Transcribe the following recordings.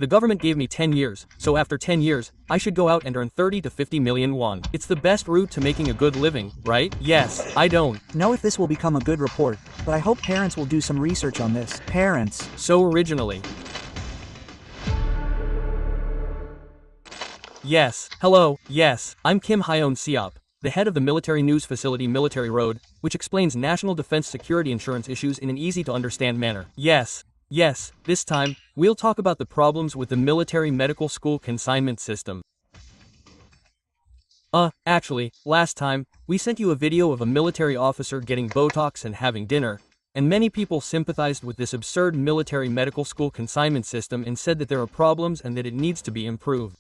The government gave me 10 years, so after 10 years, I should go out and earn 30 to 50 million won. It's the best route to making a good living, right? Yes, I don't know if this will become a good report, but I hope parents will do some research on this. Parents. So originally. Yes, hello, yes, I'm Kim Hyeon Seop, the head of the military news facility Military Road, which explains national defense security insurance issues in an easy-to-understand manner. Yes, this time, we'll talk about the problems with the military medical school consignment system. Actually, last time, we sent you a video of a military officer getting Botox and having dinner, and many people sympathized with this absurd military medical school consignment system and said that there are problems and that it needs to be improved.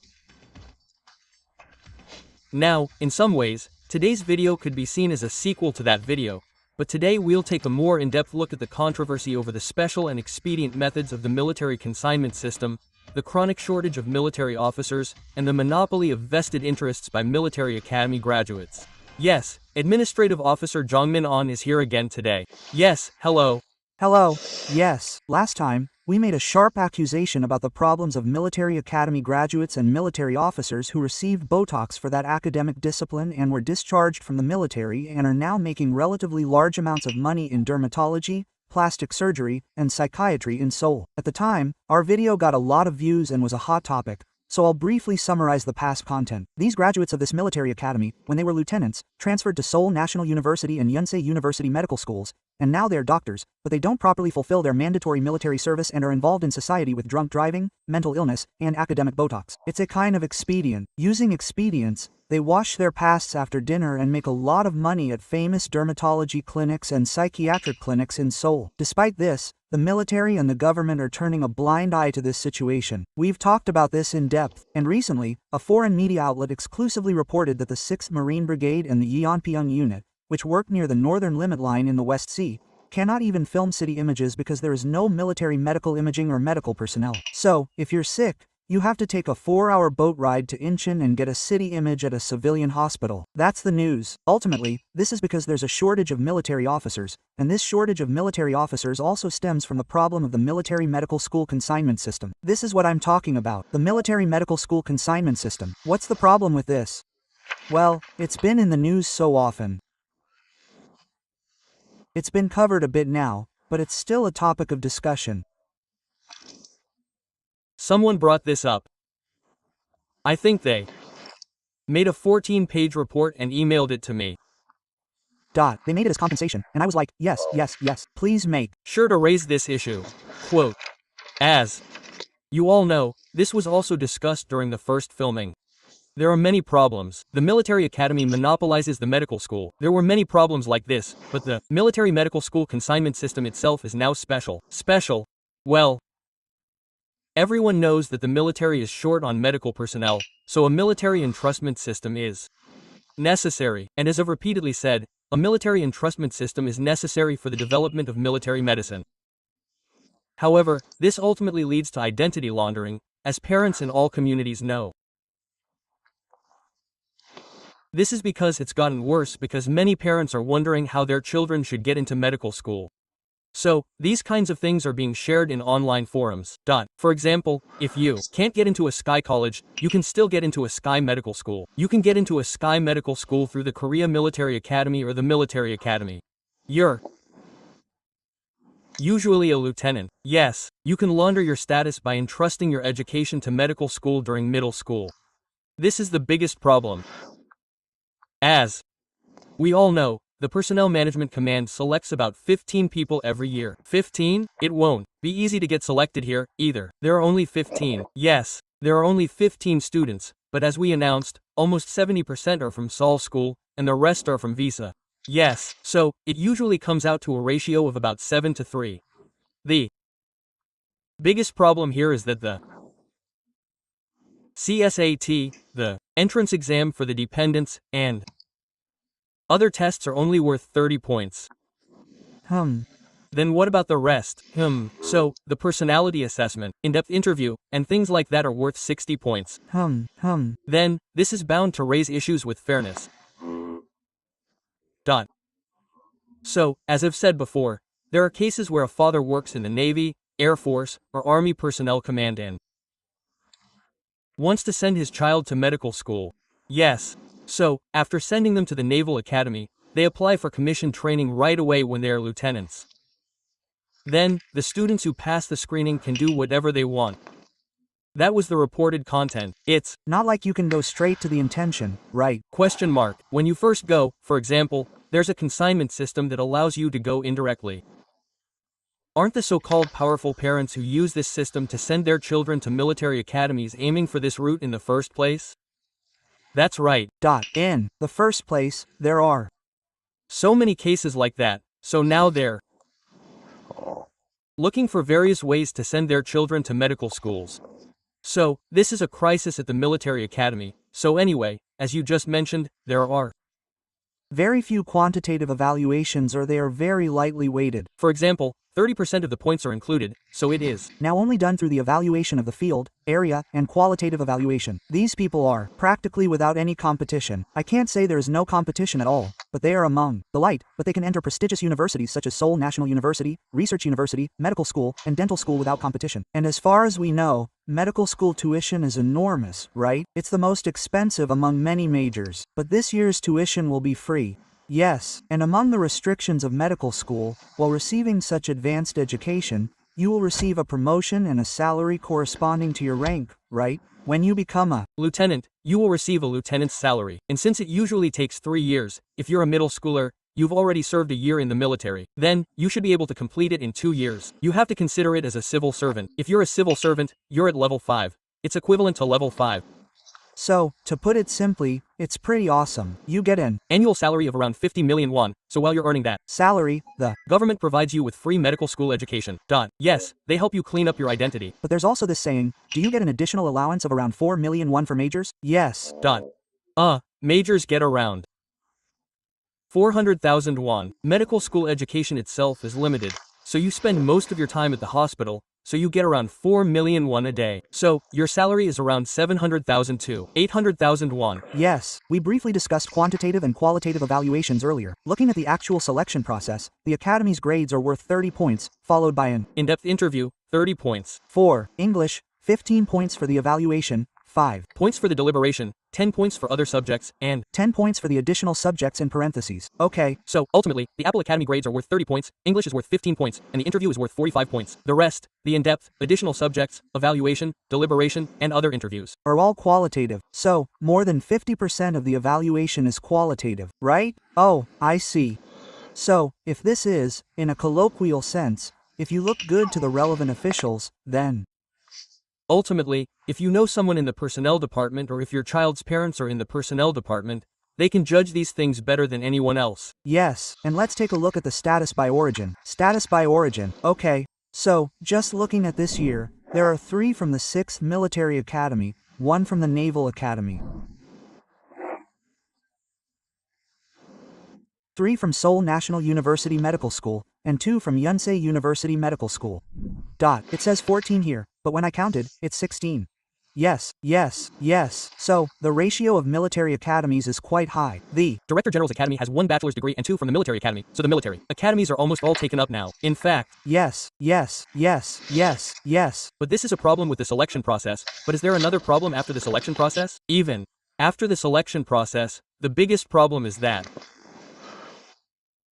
Now, in some ways, today's video could be seen as a sequel to that video, but today we'll take a more in-depth look at the controversy over the special and expedient methods of the military consignment system, the chronic shortage of military officers, and the monopoly of vested interests by military academy graduates. Yes, Administrative Officer Jongmin On is here again today. Yes, hello. Hello. Yes, last time, we made a sharp accusation about the problems of military academy graduates and military officers who received Botox for that academic discipline and were discharged from the military and are now making relatively large amounts of money in dermatology, plastic surgery, and psychiatry in Seoul. At the time, our video got a lot of views and was a hot topic, so I'll briefly summarize the past content. These graduates of this military academy, when they were lieutenants, transferred to Seoul National University and Yonsei University medical schools, and now they are doctors, but they don't properly fulfill their mandatory military service and are involved in society with drunk driving, mental illness, and academic Botox. It's a kind of expedient. Using expedients, they wash their pasts after dinner and make a lot of money at famous dermatology clinics and psychiatric clinics in Seoul. Despite this, the military and the government are turning a blind eye to this situation. We've talked about this in depth, and recently, a foreign media outlet exclusively reported that the 6th Marine Brigade and the Yeonpyeong Unit, which work near the northern limit line in the West Sea, cannot even film city images because there is no military medical imaging or medical personnel. So, if you're sick, you have to take a 4-hour boat ride to Incheon and get a city image at a civilian hospital. That's the news. Ultimately, this is because there's a shortage of military officers, and this shortage of military officers also stems from the problem of the military medical school consignment system. This is what I'm talking about. The military medical school consignment system. What's the problem with this? Well, it's been in the news so often. It's been covered a bit now, but it's still a topic of discussion. Someone brought this up. I think they made a 14-page report and emailed it to me. They made it as compensation, and I was like, yes, please make sure to raise this issue. Quote, as you all know, this was also discussed during the first filming. There are many problems. The military academy monopolizes the medical school. There were many problems like this, but the military medical school consignment system itself is now special. Special? Well, everyone knows that the military is short on medical personnel, so a military entrustment system is necessary. And as I've repeatedly said, a military entrustment system is necessary for the development of military medicine. However, this ultimately leads to identity laundering, as parents in all communities know. This is because it's gotten worse because many parents are wondering how their children should get into medical school. So, these kinds of things are being shared in online forums. For example, if you can't get into a Sky College, you can still get into a Sky Medical School. You can get into a Sky Medical School through the Korea Military Academy or the Military Academy. You're usually a lieutenant. Yes, you can launder your status by entrusting your education to medical school during middle school. This is the biggest problem. As we all know, the Personnel Management Command selects about 15 people every year. 15? It won't be easy to get selected here, either. There are only 15. Yes, there are only 15 students, but as we announced, almost 70% are from Seoul School, and the rest are from Visa. Yes, so, it usually comes out to a ratio of about 7 to 3. The biggest problem here is that the CSAT, the entrance exam for the dependents, and other tests are only worth 30 points. Then what about the rest? So, the personality assessment, in-depth interview, and things like that are worth 60 points. Then, this is bound to raise issues with fairness. So, as I've said before, there are cases where a father works in the Navy, Air Force, or Army Personnel Command and wants to send his child to medical school. Yes. So, after sending them to the Naval Academy, they apply for commission training right away when they are lieutenants. Then, the students who pass the screening can do whatever they want. That was the reported content. It's Not like you can go straight to the intention, right? question mark. When you first go, for example, there's a consignment system that allows you to go indirectly. Aren't the so-called powerful parents who use this system to send their children to military academies aiming for this route in the first place? That's right. In the first place, there are So many cases like that, so now they're looking for various ways to send their children to medical schools. So, this is a crisis at the military academy. So anyway, as you just mentioned, there are very few quantitative evaluations or they are very lightly weighted. for example, 30% of the points are included, so it is Now only done through the evaluation of the field, area, and qualitative evaluation. These people are practically without any competition. I can't say there is no competition at all, but they are among the light, but they can enter prestigious universities such as Seoul National University, Research University, Medical School, and Dental School without competition. And as far as we know, medical school tuition is enormous, right? It's the most expensive among many majors, but this year's tuition will be free. Yes, and among the restrictions of medical school, while receiving such advanced education, you will receive a promotion and a salary corresponding to your rank, right? When you become a lieutenant, you will receive a lieutenant's salary. And since it usually takes 3 years, if you're a middle schooler, you've already served a year in the military. Then, you should be able to complete it in 2 years. You have to consider it as a civil servant. If you're a civil servant, you're at level 5. It's equivalent to level 5. So, to put it simply, it's pretty awesome. You get an Annual salary of around 50 million won, so while you're earning that, salary, the government provides you with free medical school education. Yes, they help you clean up your identity. but there's also this saying, do you get an additional allowance of around 4 million won for majors? Yes. Majors get around 400,000 won. Medical school education itself is limited, so you spend most of your time at the hospital, so you get around 4 million won a day. So, your salary is around 700,000 to 800,000 won. Yes, we briefly discussed quantitative and qualitative evaluations earlier. Looking at the actual selection process, the academy's grades are worth 30 points, followed by an In-depth interview, 30 points. 4. English, 15 points for the evaluation, 5. Points for the deliberation, 10 points for other subjects, and 10 points for the additional subjects in parentheses. Okay, so, ultimately, the Apple Academy grades are worth 30 points, English is worth 15 points, and the interview is worth 45 points. The rest, the in-depth, additional subjects, evaluation, deliberation, and other interviews, are all qualitative. So, more than 50% of the evaluation is qualitative, right? Oh, I see. So, if this is, in a colloquial sense, if you look good to the relevant officials, then ultimately, if you know someone in the personnel department or if your child's parents are in the personnel department, they can judge these things better than anyone else. yes, and let's take a look at the status by origin. Status by origin, okay. So, just looking at this year, there are 3 from the 6th Military Academy, 1 from the Naval Academy, 3 from Seoul National University Medical School, and 2 from Yonsei University Medical School. It says 14 here, but when I counted, it's 16. Yes. So, the ratio of military academies is quite high. The Director General's Academy has 1 bachelor's degree and 2 from the military academy, so the military academies are almost all taken up now. In fact, yes. but this is a problem with the selection process. But is there another problem after the selection process? Even after the selection process, the biggest problem is that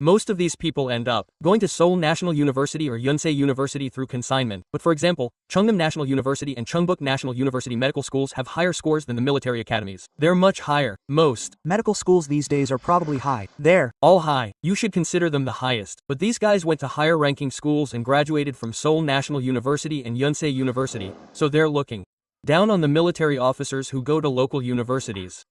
most of these people end up going to Seoul National University or Yonsei University through consignment. But for example, Chungnam National University and Chungbuk National University medical schools have higher scores than the military academies. They're much higher. Most medical schools these days are probably high. They're all high. You should consider them the highest. But these guys went to higher ranking schools and graduated from Seoul National University and Yonsei University, so they're looking down on the military officers who go to local universities.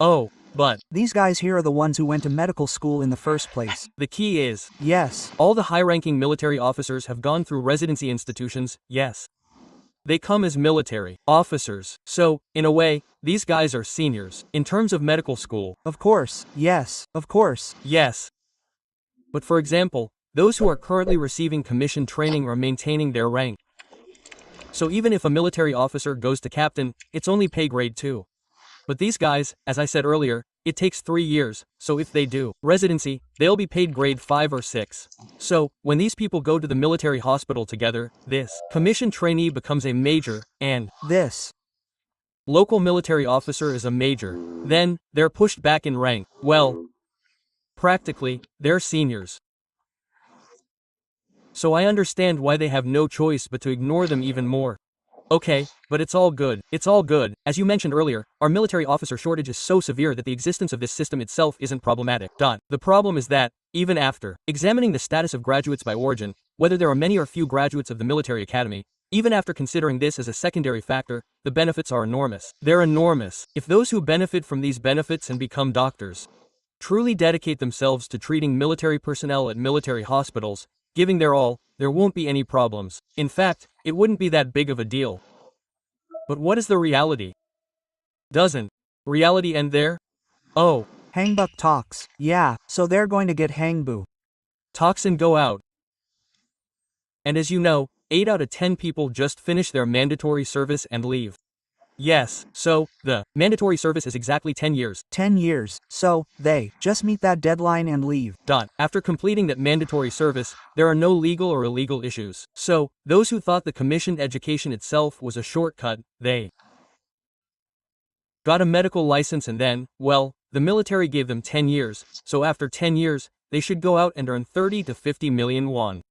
Oh, but these guys here are the ones who went to medical school in the first place. the key is, Yes. all the high-ranking military officers have gone through residency institutions, yes. They come as military officers. So, in a way, these guys are seniors. In terms of medical school, Of course. Yes. Of course. yes. But for example, those who are currently receiving commission training are maintaining their rank. So even if a military officer goes to captain, it's only pay grade 2. But these guys, as I said earlier, it takes 3 years, so if they do residency, they'll be paid grade 5 or 6. So, when these people go to the military hospital together, this commission trainee becomes a major, and This local military officer is a major. Then, they're pushed back in rank. Well, practically, they're seniors. So I understand why they have no choice but to ignore them even more. Okay, but it's all good. It's all good. As you mentioned earlier, our military officer shortage is so severe that the existence of this system itself isn't problematic. The problem is that, even after examining the status of graduates by origin, whether there are many or few graduates of the military academy, even after considering this as a secondary factor, the benefits are enormous. They're enormous. If those who benefit from these benefits and become doctors truly dedicate themselves to treating military personnel at military hospitals, giving their all, there won't be any problems. In fact, it wouldn't be that big of a deal. But what is the reality? Doesn't reality end there? Oh. Hangbuck talks. Yeah, so they're going to get hangbu. Talks and go out. And as you know, 8 out of 10 people just finish their mandatory service and leave. Yes, so, the mandatory service is exactly 10 years. 10 years, so, they just meet that deadline and leave. After completing that mandatory service, there are no legal or illegal issues. So, those who thought the commissioned education itself was a shortcut, they got a medical license and then, well, the military gave them 10 years, so after 10 years, they should go out and earn 30 to 50 million won.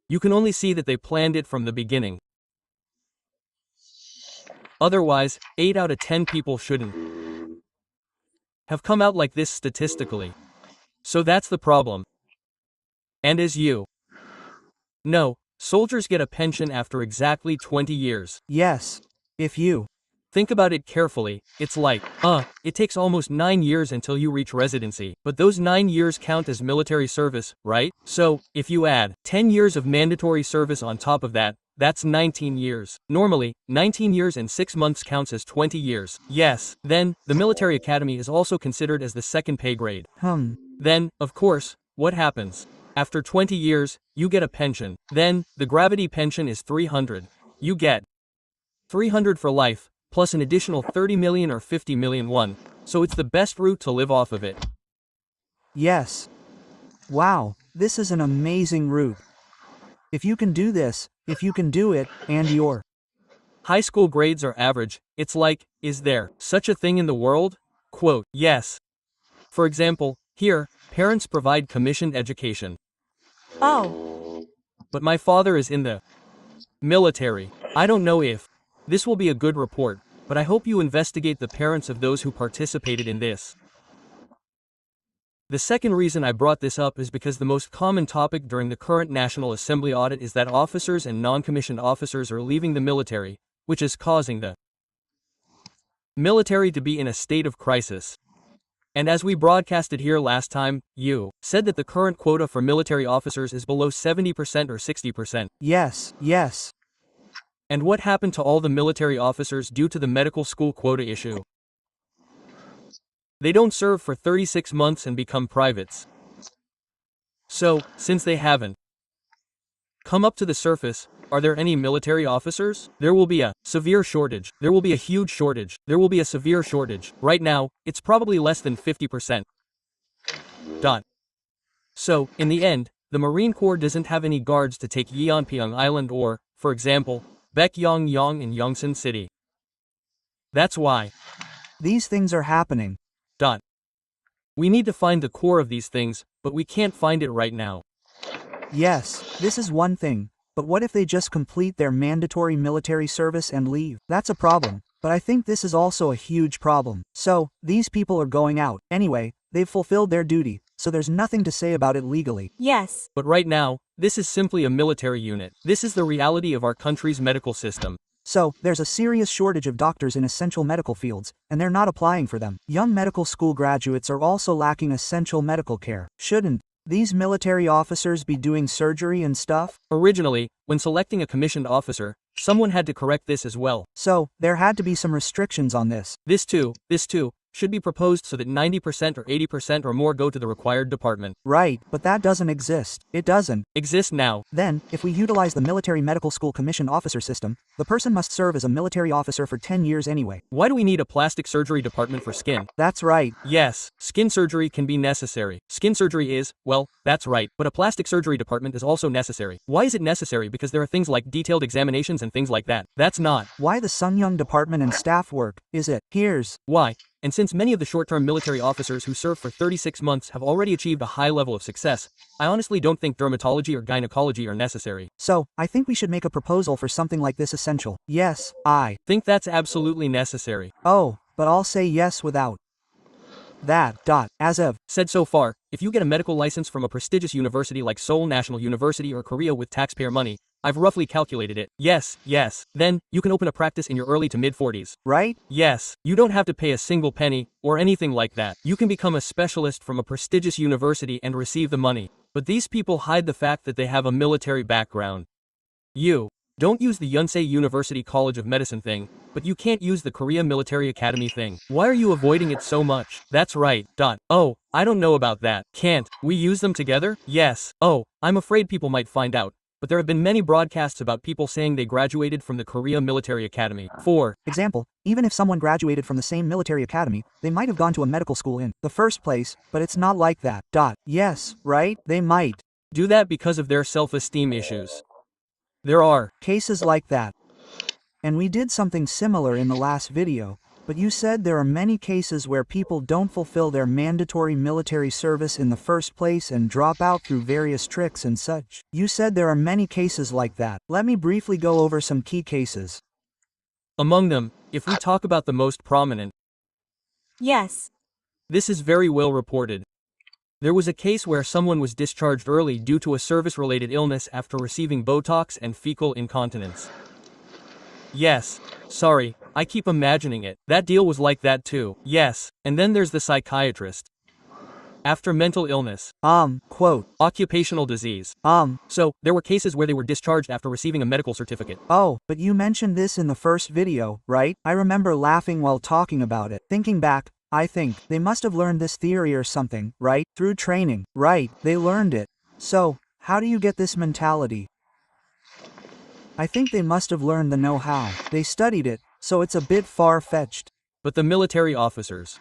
You can only see that they planned it from the beginning. Otherwise, 8 out of 10 people shouldn't have come out like this statistically. So that's the problem. And as you know, soldiers get a pension after exactly 20 years. Yes, if you think about it carefully, it's like, it takes almost 9 years until you reach residency, but those 9 years count as military service, right? So, if you add 10 years of mandatory service on top of that, that's 19 years. Normally, 19 years and 6 months counts as 20 years. Yes, then, the military academy is also considered as the second pay grade. Then, of course, what happens? After 20 years, you get a pension. Then, the gravity pension is 300. You get 300 for life, plus an additional 30 million or 50 million won. So it's the best route to live off of it. Yes. Wow, this is an amazing route. If you can do this, if you can do it, and your high school grades are average, it's like, is there such a thing in the world? Quote, yes. For example, here, parents provide commissioned education. Oh. But my father is in the military. I don't know if this will be a good report, but I hope you investigate the parents of those who participated in this. The second reason I brought this up is because the most common topic during the current National Assembly audit is that officers and non-commissioned officers are leaving the military, which is causing the military to be in a state of crisis. And as we broadcasted here last time, you said that the current quota for military officers is below 70% or 60%. Yes, yes. And what happened to all the military officers due to the medical school quota issue? They don't serve for 36 months and become privates. So, since they haven't come up to the surface, are there any military officers? There will be a severe shortage. There will be a huge shortage. There will be a severe shortage. Right now, it's probably less than 50%. So, in the end, the Marine Corps doesn't have any guards to take Yeonpyeong Island or, for example, Baekhyong in Yongsan City. That's why these things are happening. We need to find the core of these things, but we can't find it right now. Yes, this is one thing, but what if they just complete their mandatory military service and leave? That's a problem, but I think this is also a huge problem. So, these people are going out. Anyway, they've fulfilled their duty, so there's nothing to say about it legally. Yes. But right now, this is simply a military unit. This is the reality of our country's medical system. So, there's a serious shortage of doctors in essential medical fields, and they're not applying for them. Young medical school graduates are also lacking essential medical care. Shouldn't these military officers be doing surgery and stuff? Originally, when selecting a commissioned officer, someone had to correct this as well. So, there had to be some restrictions on this. This too, should be proposed so that 90% or 80% or more go to the required department. Right, but that doesn't exist. It doesn't exist now. Then, if we utilize the military medical school commissioned officer system, the person must serve as a military officer for 10 years anyway. Why do we need a plastic surgery department for skin? That's right. Yes, skin surgery can be necessary. Skin surgery is, well, that's right, but a plastic surgery department is also necessary. Why is it necessary? Because there are things like detailed examinations and things like that. That's not why the Sunyoung department and staff work, is it? Here's why. And since many of the short-term military officers who serve for 36 months have already achieved a high level of success, I honestly don't think dermatology or gynecology are necessary. So, I think we should make a proposal for something like this essential. Yes, I think that's absolutely necessary. Oh, but I'll say yes without that. As of said so far, if you get a medical license from a prestigious university like Seoul National University or Korea with taxpayer money, I've roughly calculated it. Yes. Then, you can open a practice in your early to mid-40s. Right? Yes. You don't have to pay a single penny, or anything like that. You can become a specialist from a prestigious university and receive the money. But these people hide the fact that they have a military background. You don't use the Yonsei University College of Medicine thing, but you can't use the Korea Military Academy thing. Why are you avoiding it so much? That's right. Oh, I don't know about that. Can't we use them together? Yes. Oh, I'm afraid people might find out. But there have been many broadcasts about people saying they graduated from the Korea Military Academy. For example, even if someone graduated from the same military academy, they might have gone to a medical school in the first place, but it's not like that. Yes, right? They might do that because of their self-esteem issues. There are cases like that. And we did something similar in the last video, but you said there are many cases where people don't fulfill their mandatory military service in the first place and drop out through various tricks and such. You said there are many cases like that. Let me briefly go over some key cases. Among them, if we talk about the most prominent. Yes. This is very well reported. There was a case where someone was discharged early due to a service-related illness after receiving Botox and fecal incontinence. Yes. Sorry, I keep imagining it. That deal was like that too. Yes. And then there's the psychiatrist. After mental illness. Quote. Occupational disease. So, there were cases where they were discharged after receiving a medical certificate. Oh, but you mentioned this in the first video, right? I remember laughing while talking about it. Thinking back, I think they must have learned this theory or something, right? Through training. Right, they learned it. So, how do you get this mentality? I think they must have learned the know-how. They studied it, so it's a bit far-fetched. But the military officers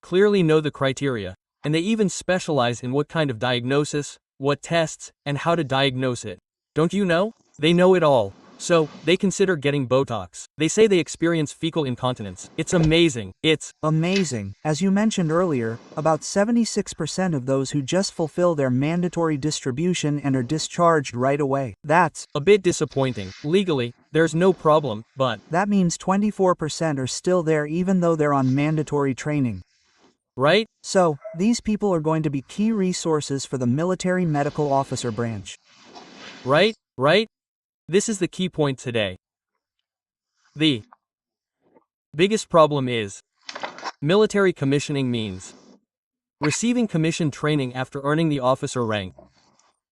clearly know the criteria, and they even specialize in what kind of diagnosis, what tests, and how to diagnose it. Don't you know? They know it all. So, they consider getting Botox. They say they experience fecal incontinence. It's amazing. It's amazing. As you mentioned earlier, about 76% of those who just fulfill their mandatory distribution and are discharged right away. That's a bit disappointing. Legally, there's no problem, but that means 24% are still there even though they're on mandatory training. Right? So, these people are going to be key resources for the military medical officer branch. Right? This is the key point today. The biggest problem is military commissioning means receiving commission training after earning the officer rank.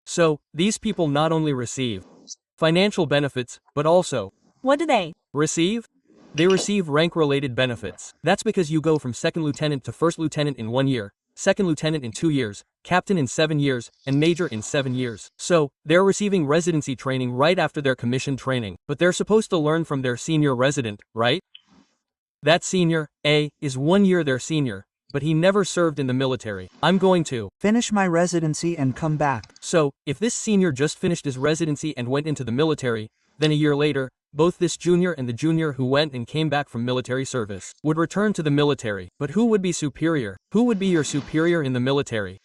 So, these people not only receive financial benefits, but also what do they receive? They receive rank-related benefits. That's because you go from second lieutenant to first lieutenant in 1 year, second lieutenant in 2 years, captain in 7 years, and major in 7 years. So, they're receiving residency training right after their commission training, but they're supposed to learn from their senior resident, right? That senior, A, is 1 year their senior, but he never served in the military. I'm going to finish my residency and come back. So, if this senior just finished his residency and went into the military, then a year later, both this junior and the junior who went and came back from military service would return to the military. But who would be superior? Who would be your superior in the military?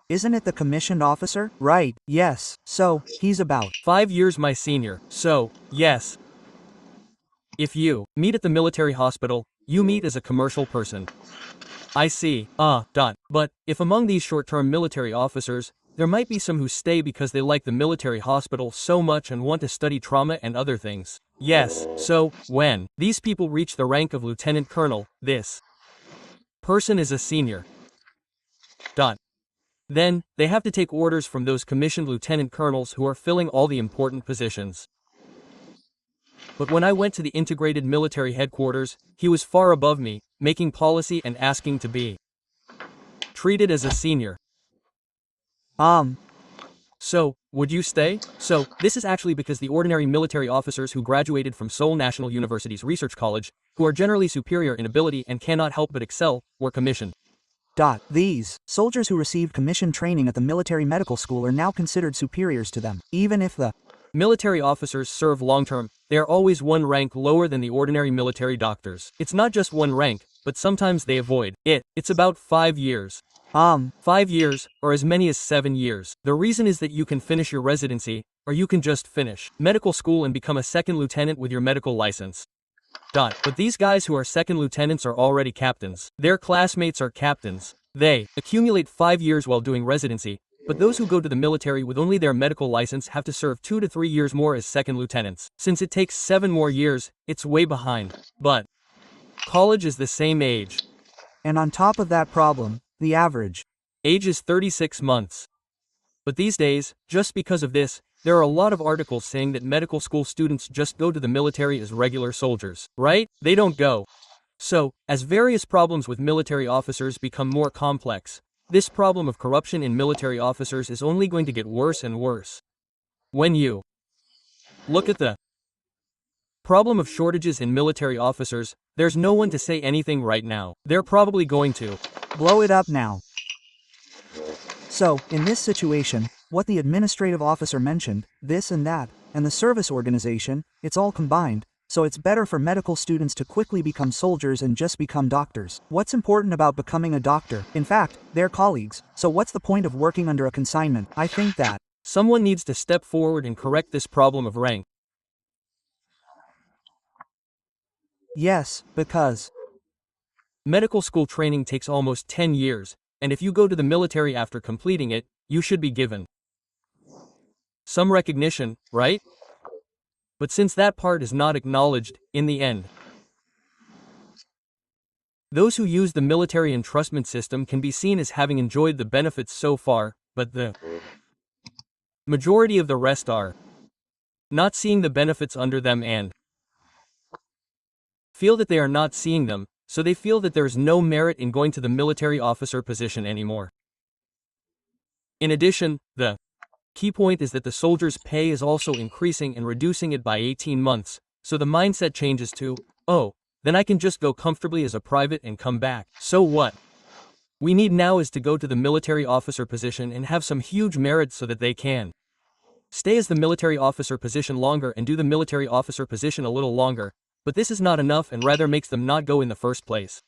Isn't it the commissioned officer? Right, yes. So, he's about 5 years my senior. So, yes. If you meet at the military hospital, you meet as a commercial person. I see. But, if among these short-term military officers, there might be some who stay because they like the military hospital so much and want to study trauma and other things. Yes, so, when these people reach the rank of lieutenant colonel, this person is a senior. Then, they have to take orders from those commissioned lieutenant colonels who are filling all the important positions. But when I went to the integrated military headquarters, he was far above me, making policy and asking to be treated as a senior. So, would you stay? So, this is actually because the ordinary military officers who graduated from Seoul National University's Research College, who are generally superior in ability and cannot help but excel, were commissioned. These soldiers who received commission training at the military medical school are now considered superiors to them, even if the military officers serve long-term. They are always one rank lower than the ordinary military doctors. It's not just one rank, but sometimes they avoid it. It's about 5 years. 5 years, or as many as 7 years. The reason is that you can finish your residency, or you can just finish medical school and become a second lieutenant with your medical license. But these guys who are second lieutenants are already captains. Their classmates are captains. They accumulate 5 years while doing residency, but those who go to the military with only their medical license have to serve 2 to 3 years more as second lieutenants. Since it takes 7 more years, it's way behind. But college is the same age. And on top of that problem, the average age is 36 months. But these days, just because of this, there are a lot of articles saying that medical school students just go to the military as regular soldiers, right? They don't go. So, as various problems with military officers become more complex, this problem of corruption in military officers is only going to get worse and worse. When you look at the problem of shortages in military officers, there's no one to say anything right now. They're probably going to blow it up now. So, in this situation, what the administrative officer mentioned, this and that, and the service organization, it's all combined, so it's better for medical students to quickly become soldiers and just become doctors. What's important about becoming a doctor? In fact, they're colleagues, so what's the point of working under a consignment? I think that someone needs to step forward and correct this problem of rank. Yes, because medical school training takes almost 10 years, and if you go to the military after completing it, you should be given some recognition, right? But since that part is not acknowledged, in the end, those who use the military entrustment system can be seen as having enjoyed the benefits so far, but the majority of the rest are not seeing the benefits under them and feel that they are not seeing them, so they feel that there is no merit in going to the military officer position anymore. In addition, the key point is that the soldiers' pay is also increasing and reducing it by 18 months, so the mindset changes to, oh, then I can just go comfortably as a private and come back. So what we need now is to go to the military officer position and have some huge merit so that they can stay as the military officer position longer and do the military officer position a little longer, but this is not enough and rather makes them not go in the first place.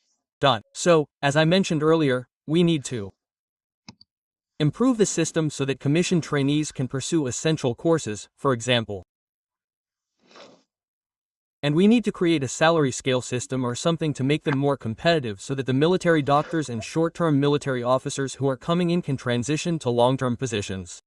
So, as I mentioned earlier, we need to improve the system so that commissioned trainees can pursue essential courses, for example. And we need to create a salary scale system or something to make them more competitive so that the military doctors and short-term military officers who are coming in can transition to long-term positions.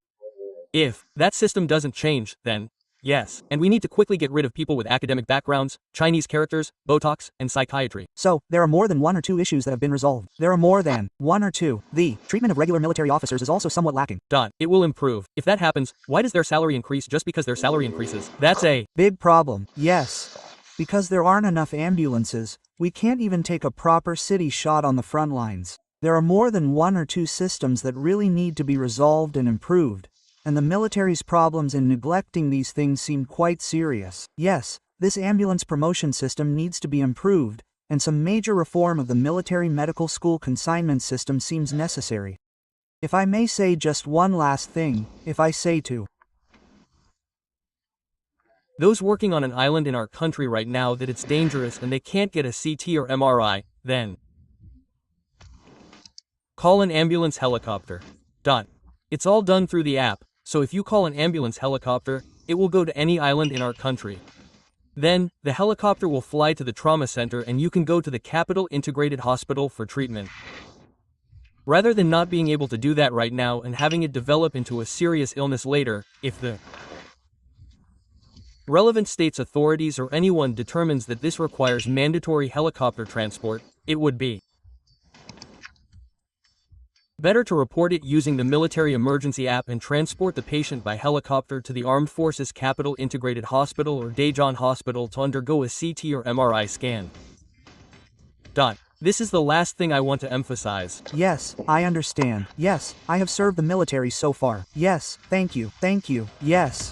If that system doesn't change, then yes, and we need to quickly get rid of people with academic backgrounds, Chinese characters, Botox, and psychiatry. So, there are more than 1 or 2 issues that have been resolved. There are more than 1 or 2. The treatment of regular military officers is also somewhat lacking. It will improve. If that happens, why does their salary increase just because their salary increases? That's a big problem. Yes. Because there aren't enough ambulances, we can't even take a proper city shot on the front lines. There are more than 1 or 2 systems that really need to be resolved and improved. And the military's problems in neglecting these things seem quite serious. Yes, this ambulance promotion system needs to be improved, and some major reform of the military medical school consignment system seems necessary. If I may say just one last thing, if I say to those working on an island in our country right now that it's dangerous and they can't get a CT or MRI, then call an ambulance helicopter. It's all done through the app. So if you call an ambulance helicopter, it will go to any island in our country. Then, the helicopter will fly to the trauma center and you can go to the Capital Integrated Hospital for treatment. Rather than not being able to do that right now and having it develop into a serious illness later, if the relevant state's authorities or anyone determines that this requires mandatory helicopter transport, it would be Better to report it using the military emergency app and transport the patient by helicopter to the Armed Forces Capital Integrated Hospital or Daejeon Hospital to undergo a CT or MRI scan. This is the last thing I want to emphasize. Yes, I understand. Yes, I have served the military so far. Yes, thank you, yes.